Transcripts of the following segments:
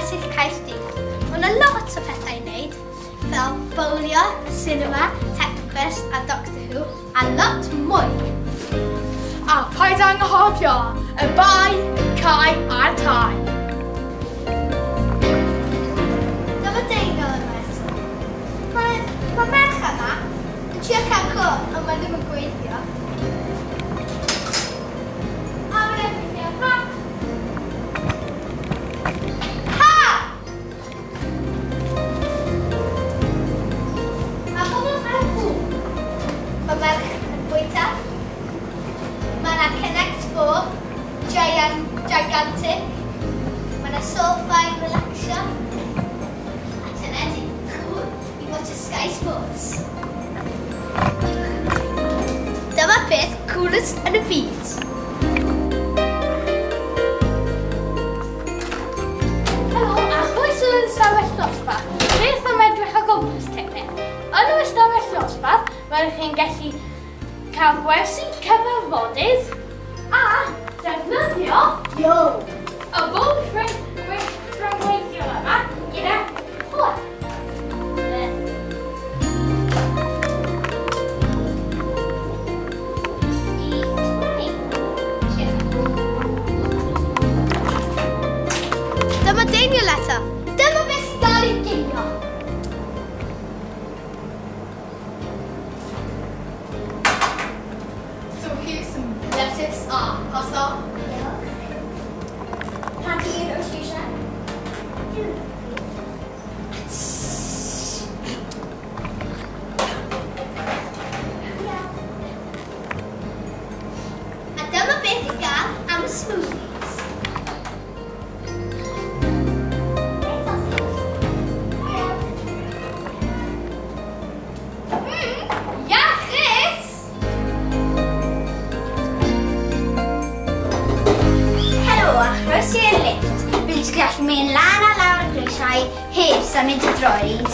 Wersyll Caerdydd. Mae yna lot o pethau i wneud, fel bowlio, cinema, Techfest a Doctor Who, a lot mwy. A paid anghofio y bai, cae a'r tai. Dyma deunol y Wersyll. Mae merch yma yn trio cael cwrdd, ond mae ddim yn gweithio. A mae'n gweithio. Ha! Mae pobl yn hw. Mae merch yn bwyta. Mae yna Connect 4, gigantic. Mae yna sofa i relaxio. A teledu cool i watch Sky Sports. Dyma beth coolest yn y byd. Helo, a chroeso yn ystafell dosbarth. Beth am edrych o gwmpas tipyn? Yn y ystafell dosbarth, mae'r chi'n gallu cael gwersi cyfarfodydd a defnyddio y bwlch rhyngweithio yma gyda hwyl. Dyma deunio letter. Dyma beth sy'n dal i ginio. So here's some lettuce. Pasta. Rhaid i'n o'r eisiau. A dyma beth i gael am y smoothies. Iachus! Helo, a chroeso i'r lift. Bydd ti'n gallu mynd lan a lawr y grisiau heb symud y droed.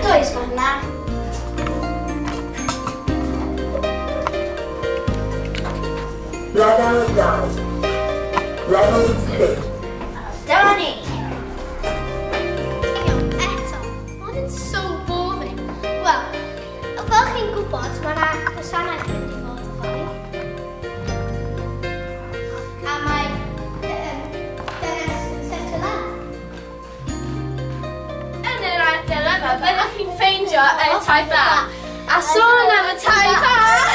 Does fan yna. Level 9. Level 2. Dyma ni. Eto, ond yn so boring. Wel, fel chi'n gwybod, mae yna gwasanaeth yn mynd i fod o fwy. A mae dynes yn setio lan. Yn yr ardal yma, byddwch chi'n ffeindio y tai bach. A sôn am y tai bach!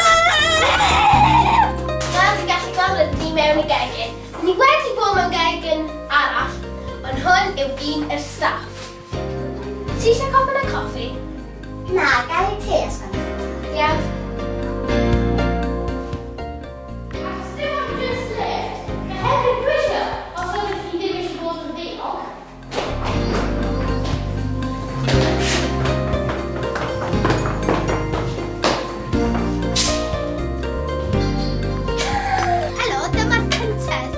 Fel ti'n gallu gweld ni mewn i gegin. Ni wedi bod mewn gegin arall, ond hwn yw un yr staff. Ti eisiau cofyn y coffi? Na, gael ei te os gwneud. Iawn. Ac os dim ond just lift, hefyd gwisio, os ydych chi ddim eisiau bod yn ddiog. Helo, dyma'r cyntedd.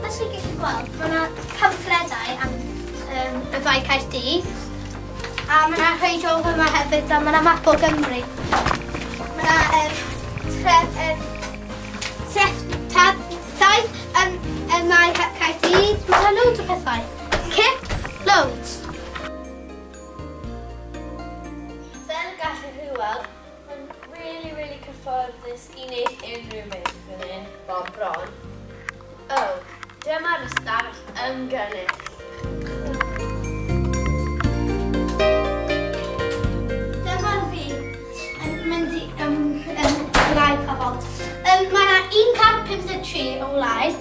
Os chi'n gallu gweld, mae yna pamffledau am y bai Caerdydd. A mae yna rheidol yma hefyd, a mae yna map o Gymru. Mae yna treftadau yn mae Caerdydd. Mae yna loads o pethau. Cip, loads. Fel y gallwch chi weld, mae'n really cyfforddus i wneud unrhyw beth fan hyn, bob bron. Dyma'r ystafell ymgynnull. Dyma'n fi yn mynd i wlad pobl. Mae yna 153 o wlad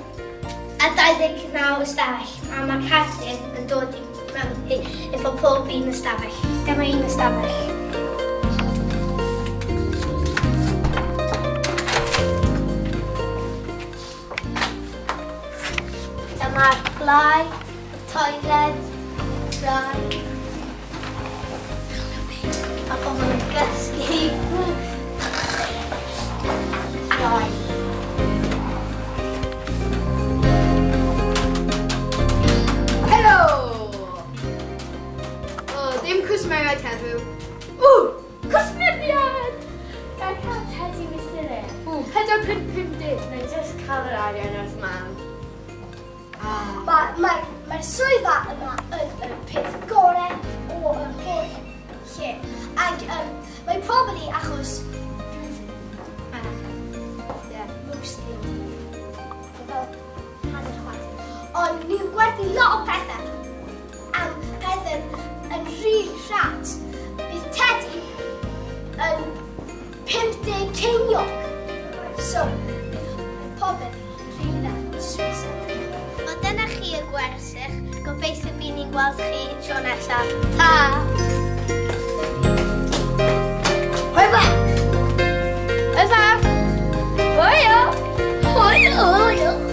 a 29 ystafell. A mae Caerdydd yn dod i mewn i efo pob un ystafell. Dyma un ystafell. Dyma'r blaen, y toilet, rai. A pobl yn gysgu. Rai. Helo! Dim cwsmeriaid heddiw. Cwsmeriaid! Gael cael tedi mistere. £4.50 neu jyst cael yr arian wrth mam. Mae'r swyddfa yma yn peth gorau o'r holl lle. Ac mae probably achos mostly fel hanner chwaith. Ond ni'n gwerthu lot o pethau am pethau yn rili rhat. Bydd Teddy yn 50 ceiniog. So, bydd popeth rili dda. O dyna chi y Gwersyll. Gobeithio bydd ni'n gweld chi tro nesaf. Ta! Hwyl! Hwyl! Hwyl! Hwyl!